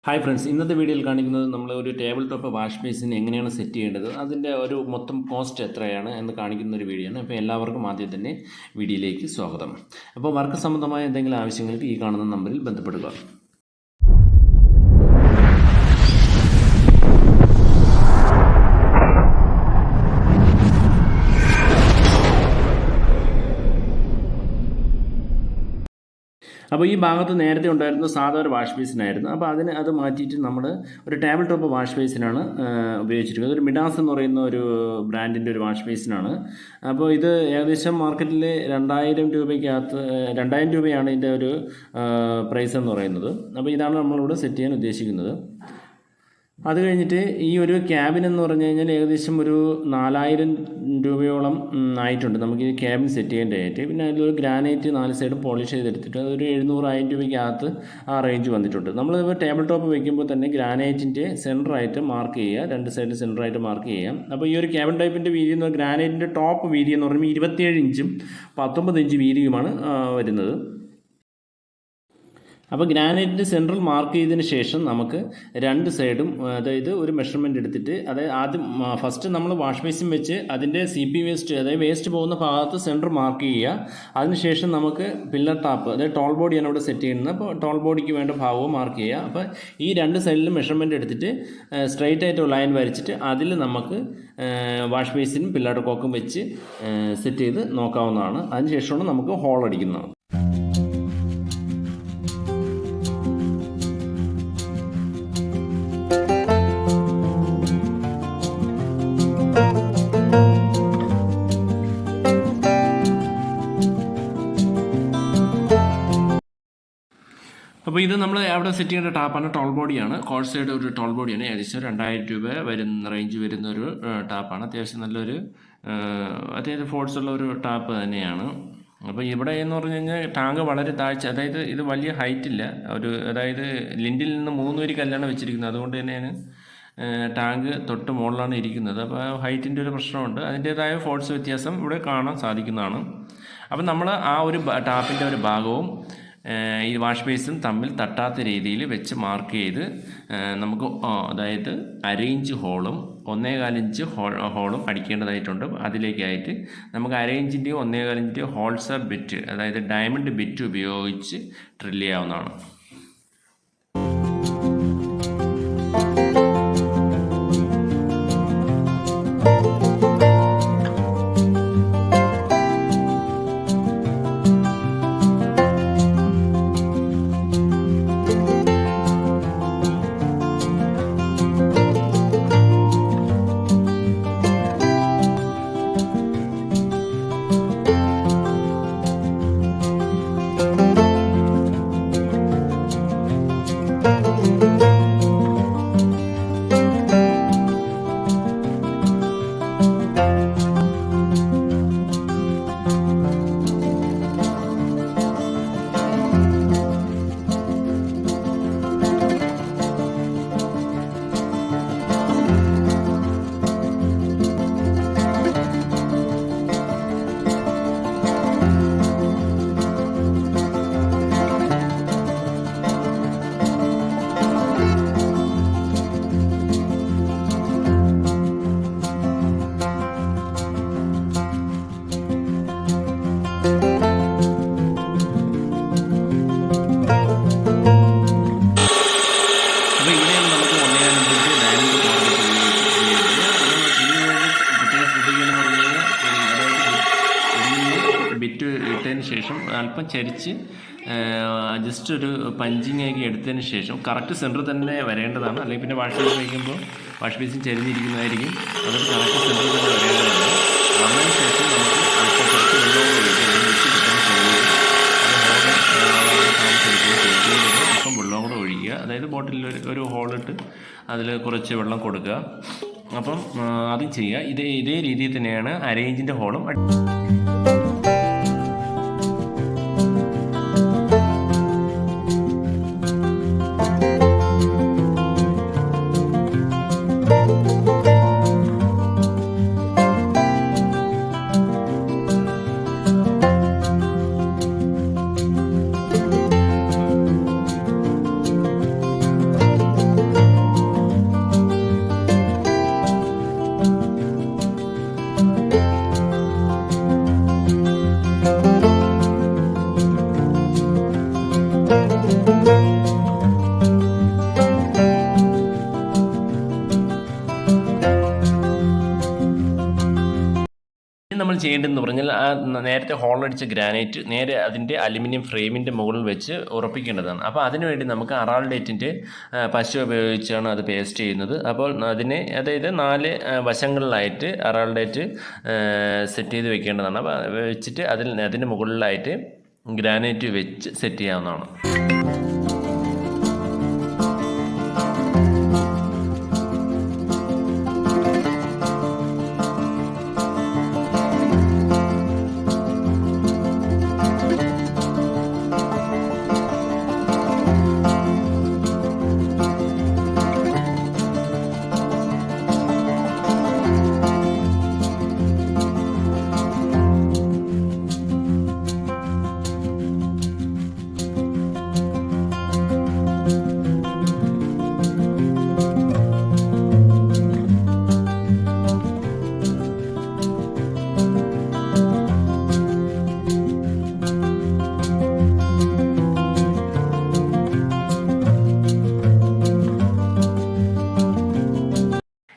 Hi friends, ഇന്നത്തെ വീഡിയോയിൽ കാണിക്കുന്നത് നമ്മൾ ഒരു ടേബിൾ ടോപ്പ് വാഷ് ബേസിൻ എങ്ങനെയാണ് സെറ്റ് ചെയ്യേണ്ടത്, അതിൻ്റെ ഒരു മൊത്തം കോസ്റ്റ് എത്രയാണ് എന്ന് കാണിക്കുന്ന ഒരു വീഡിയോ ആണ്. അപ്പോൾ എല്ലാവർക്കും ആദ്യം തന്നെ വീഡിയോയിലേക്ക് സ്വാഗതം. അപ്പോൾ വർക്ക് സംബന്ധമായ എന്തെങ്കിലും ആവശ്യങ്ങൾക്ക് ഈ കാണുന്ന നമ്പറിൽ ബന്ധപ്പെടുക. അപ്പോൾ ഈ ഭാഗത്ത് നേരത്തെ ഉണ്ടായിരുന്ന സാധാ ഒരു വാഷ് ബേസിനായിരുന്നു. അപ്പോൾ അത് മാറ്റിയിട്ട് നമ്മൾ ഒരു ടേബിൾ ടോപ്പ് വാഷ് ബേസിനാണ് ഉപയോഗിച്ചിരിക്കുന്നത്. ഒരു മിഡാസ് എന്ന് പറയുന്ന ഒരു ബ്രാൻഡിൻ്റെ ഒരു വാഷ് ബേസിനാണ്. അപ്പോൾ ഇത് ഏകദേശം മാർക്കറ്റിൽ 2000 രൂപയാണ് ഇതിൻ്റെ ഒരു പ്രൈസ് എന്ന് പറയുന്നത്. അപ്പോൾ ഇതാണ് നമ്മളിവിടെ സെറ്റ് ചെയ്യാൻ ഉദ്ദേശിക്കുന്നത്. അത് കഴിഞ്ഞിട്ട് ഈ ഒരു ക്യാബിൻ എന്ന് പറഞ്ഞു കഴിഞ്ഞാൽ ഏകദേശം ഒരു 4000 രൂപയോളം ആയിട്ടുണ്ട് നമുക്ക് ഈ ക്യാബിൻ സെറ്റ് ചെയ്യേണ്ടതായിട്ട്. പിന്നെ അതിലൊരു ഗ്രാനൈറ്റ് 4 സൈഡും പോളിഷ് ചെയ്തെടുത്തിട്ട് അതൊരു 700-1000 രൂപയ്ക്കകത്ത് ആ റേഞ്ച് വന്നിട്ടുണ്ട്. നമ്മൾ ടേബിൾ ടോപ്പ് വയ്ക്കുമ്പോൾ തന്നെ ഗ്രാനൈറ്റിൻ്റെ സെൻറ്ററായിട്ട് മാർക്ക് ചെയ്യുക, 2 സൈഡിൽ സെൻറ്ററായിട്ട് മാർക്ക് ചെയ്യാം. അപ്പോൾ ഈ ഒരു ക്യാബിൻ ടൈപ്പിൻ്റെ വീതി എന്ന് ഗ്രാനൈറ്റിൻ്റെ ടോപ്പ് വീതി എന്ന് പറയുമ്പോൾ 27 ഇഞ്ചും 19 ഇഞ്ച് വീതിയുമാണ് വരുന്നത്. അപ്പോൾ ഗ്രാനൈറ്റിൻ്റെ സെൻട്രൽ മാർക്ക് ചെയ്തതിന് ശേഷം നമുക്ക് 2 സൈഡും അതായത് ഒരു മെഷർമെൻറ്റ് എടുത്തിട്ട് ആദ്യം ഫസ്റ്റ് നമ്മൾ വാഷ് ബേസിൻ വെച്ച് അതിൻ്റെ CP വേസ്റ്റ് അതായത് വേസ്റ്റ് പോകുന്ന ഭാഗത്ത് സെൻറ്റർ മാർക്ക് ചെയ്യുക. അതിനുശേഷം നമുക്ക് പില്ലർ ടാപ്പ് അതായത് ടോൾ ബോഡിയാണ് ഇവിടെ സെറ്റ് ചെയ്യുന്നത്. അപ്പോൾ ടോൾ ബോഡിക്ക് വേണ്ട ഭാഗവും മാർക്ക് ചെയ്യുക. അപ്പോൾ ഈ 2 സൈഡിലും മെഷർമെൻറ്റ് എടുത്തിട്ട് സ്ട്രൈറ്റ് ആയിട്ട് ഒരു ലൈൻ വരച്ചിട്ട് അതിൽ നമുക്ക് വാഷ് ബേസിനും പില്ലർ കോക്കും വെച്ച് സെറ്റ് ചെയ്ത് നോക്കാവുന്നതാണ്. അതിനുശേഷമാണ് നമുക്ക് ഹോൾ അടിക്കുന്നത്. അപ്പോൾ ഇത് നമ്മൾ അവിടെ സെറ്റ് ചെയ്യേണ്ട ടാപ്പാണ്, ടോൾ ബോഡിയാണ്. കോഴ്സ് സൈഡ് ഒരു ടോൾ ബോഡിയാണ്. ഏകദേശം 2000 രൂപ റേഞ്ച് വരുന്ന ഒരു ടാപ്പാണ്. അത്യാവശ്യം നല്ലൊരു അത്യാവശ്യം ഫോഴ്സുള്ള ഒരു ടാപ്പ് തന്നെയാണ്. അപ്പോൾ ഇവിടെ എന്ന് പറഞ്ഞു കഴിഞ്ഞാൽ ടാങ്ക് വളരെ താഴ്ച, അതായത് ഇത് വലിയ ഹൈറ്റില്ല, അതായത് ലിൻഡിൽ നിന്ന് 3 വരി കല്ലാണ് വെച്ചിരിക്കുന്നത്. അതുകൊണ്ട് തന്നെയാണ് ടാങ്ക് തൊട്ട് മുകളിലാണ് ഇരിക്കുന്നത്. അപ്പോൾ ഹൈറ്റിൻ്റെ ഒരു പ്രശ്നമുണ്ട്. അതിൻ്റേതായ ഫോഴ്സ് വ്യത്യാസം ഇവിടെ കാണാൻ സാധിക്കുന്നതാണ്. അപ്പം നമ്മൾ ആ ഒരു ടാപ്പിൻ്റെ ഒരു ഭാഗവും ഈ വാഷ് ബേസും തമ്മിൽ തട്ടാത്ത രീതിയിൽ വെച്ച് മാർക്ക് ചെയ്ത് നമുക്ക് അതായത് 1/2 ഇഞ്ച് ഹോളും 1.25 ഇഞ്ച് ഹോളും അടിക്കേണ്ടതായിട്ടുണ്ട്. അതിലേക്കായിട്ട് നമുക്ക് 1/2 ഇഞ്ചിൻ്റെയോ 1.25 ഇഞ്ചിൻ്റെയോ ഹോൾസർ ബിറ്റ് അതായത് ഡയമണ്ട് ബിറ്റ് ഉപയോഗിച്ച് ഡ്രിൽ ചെയ്യാവുന്നതാണ്. ബിറ്റ് ഇട്ടതിന് ശേഷം അല്പം ചരിച്ച് ജസ്റ്റ് ഒരു പഞ്ചിങ് ആക്കി എടുത്തതിന് ശേഷം കറക്റ്റ് സെൻറ്റർ തന്നെ വരേണ്ടതാണ്. അല്ലെങ്കിൽ പിന്നെ വാഷ് ബേസ് വയ്ക്കുമ്പോൾ വാഷ് ബേസിൻ ചരിഞ്ഞിരിക്കുന്നതായിരിക്കും. അതൊരു കറക്റ്റ് സെൻറ്റർ തന്നെ വരേണ്ടതാണ്. അതിന് ശേഷം നമുക്ക് അല്പം കുറച്ച് വെള്ളം ഒഴിക്കുക, വെച്ച് കിട്ടാൻ കഴിയുക. അല്പം വെള്ളം കൂടെ ഒഴിക്കുക, അതായത് ബോട്ടിലിൽ ഒരു ഹോളിട്ട് അതിൽ കുറച്ച് വെള്ളം കൊടുക്കുക. അപ്പം അതും ചെയ്യുക. ഇതേ രീതിയിൽ തന്നെയാണ് 1/2 ഇഞ്ചിൻ്റെ ഹോളും ചെയ്യേണ്ടതെന്ന് പറഞ്ഞാൽ നേരത്തെ ഹോളടിച്ച ഗ്രാനൈറ്റ് നേരെ അതിൻ്റെ അലുമിനിയം ഫ്രെയിമിൻ്റെ മുകളിൽ വെച്ച് ഉറപ്പിക്കേണ്ടതാണ്. അപ്പോൾ അതിനുവേണ്ടി നമുക്ക് അറാൾഡേറ്റിൻ്റെ പശ ഉപയോഗിച്ചാണ് അത് പേസ്റ്റ് ചെയ്യുന്നത്. അപ്പോൾ അതിനെ അതായത് 4 വശങ്ങളിലായിട്ട് അറാൾഡേറ്റ് സെറ്റ് ചെയ്ത് വെക്കേണ്ടതാണ്. അപ്പോൾ വെച്ചിട്ട് അതിന് മുകളിലായിട്ട് ഗ്രാനൈറ്റ് വെച്ച് സെറ്റ് ചെയ്യാവുന്നതാണ്.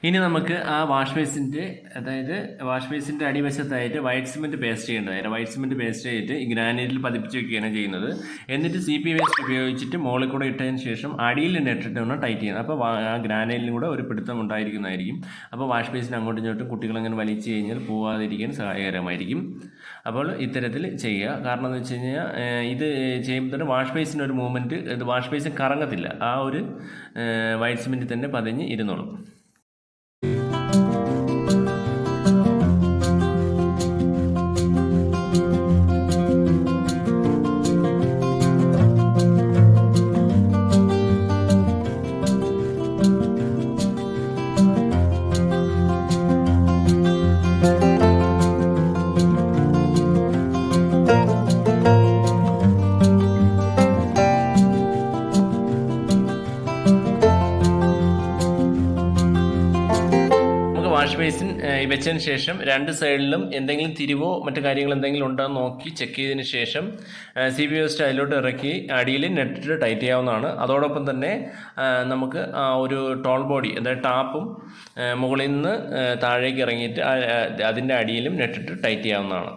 ഇനി നമുക്ക് ആ വാഷ് ബേസിൻ്റെ അടിവശത്തായിട്ട് വൈറ്റ് സിമെൻറ്റ് പേസ്റ്റ് ചെയ്യേണ്ടതായിരുന്നു. വൈറ്റ് സിമെൻറ്റ് പേസ്റ്റ് ചെയ്തിട്ട് ഈ ഗ്രാനൈറ്റിൽ പതിപ്പിച്ച് വെക്കുകയാണ് ചെയ്യുന്നത്. എന്നിട്ട് CP വേസ്റ്റ് ഉപയോഗിച്ചിട്ട് മുകളിൽ കൂടെ ഇട്ടതിന് ശേഷം അടിയിൽ നെട്ടിട്ട് വേണം ടൈറ്റ് ചെയ്യുന്നത്. അപ്പോൾ ആ ഗ്രാനൈറ്റിലും കൂടെ ഒരു പിടുത്തം ഉണ്ടായിരിക്കുന്നതായിരിക്കും. അപ്പോൾ വാഷ് ബേസിന് അങ്ങോട്ടും ഇങ്ങോട്ടും കുട്ടികളങ്ങനെ വലിച്ചു കഴിഞ്ഞാൽ പോവാതിരിക്കാൻ സഹായകരമായിരിക്കും. അപ്പോൾ ഇത്തരത്തിൽ ചെയ്യുക. കാരണം എന്ന് വെച്ച് കഴിഞ്ഞാൽ ഇത് ചെയ്യുമ്പോൾ തന്നെ വാഷ് ബേസിന് ഒരു മൂവ്മെൻറ്റ്, ഇത് വാഷ് ബേസിന് കറങ്ങത്തില്ല. ആ ഒരു വൈറ്റ് സിമെൻറ്റിൽ തന്നെ പതിഞ്ഞ് ഇരുന്നോളും. വാഷ് ബേസിൻ വെച്ചതിന് ശേഷം 2 സൈഡിലും എന്തെങ്കിലും തിരിവോ മറ്റു കാര്യങ്ങൾ എന്തെങ്കിലും ഉണ്ടോ എന്ന് നോക്കി ചെക്ക് ചെയ്തതിന് ശേഷം CP വേസ്റ്റ് അതിലോട്ട് ഇറക്കി അടിയിൽ നെറ്റിട്ട് ടൈറ്റ് ചെയ്യാവുന്നതാണ്. അതോടൊപ്പം തന്നെ നമുക്ക് ഒരു ടോൾ ബോഡി, അതായത് ടാപ്പും മുകളിൽ നിന്ന് താഴേക്ക് ഇറങ്ങിയിട്ട് അതിൻ്റെ അടിയിലും നെറ്റിട്ട് ടൈറ്റ് ചെയ്യാവുന്നതാണ്.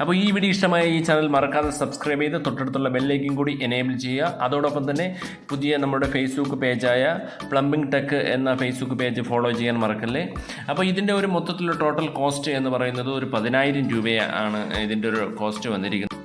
അപ്പോൾ ഈ വീഡിയോ ഇഷ്ടമായ ഈ ചാനൽ മറക്കാതെ സബ്സ്ക്രൈബ് ചെയ്ത് തൊട്ടടുത്തുള്ള ബെല്ലൈക്കൻ കൂടി എനേബിൾ ചെയ്യുക. അതോടൊപ്പം തന്നെ പുതിയ നമ്മുടെ ഫേസ്ബുക്ക് പേജായ പ്ലംബിംഗ് ടെക് എന്ന ഫേസ്ബുക്ക് പേജ് ഫോളോ ചെയ്യാൻ മറക്കല്ലേ. അപ്പോൾ ഇതിൻ്റെ ഒരു മൊത്തത്തിലുള്ള ടോട്ടൽ കോസ്റ്റ് എന്ന് പറയുന്നത് ഒരു 10,000 രൂപയാണ് ഇതിൻ്റെ ഒരു കോസ്റ്റ് വന്നിരിക്കുന്നത്.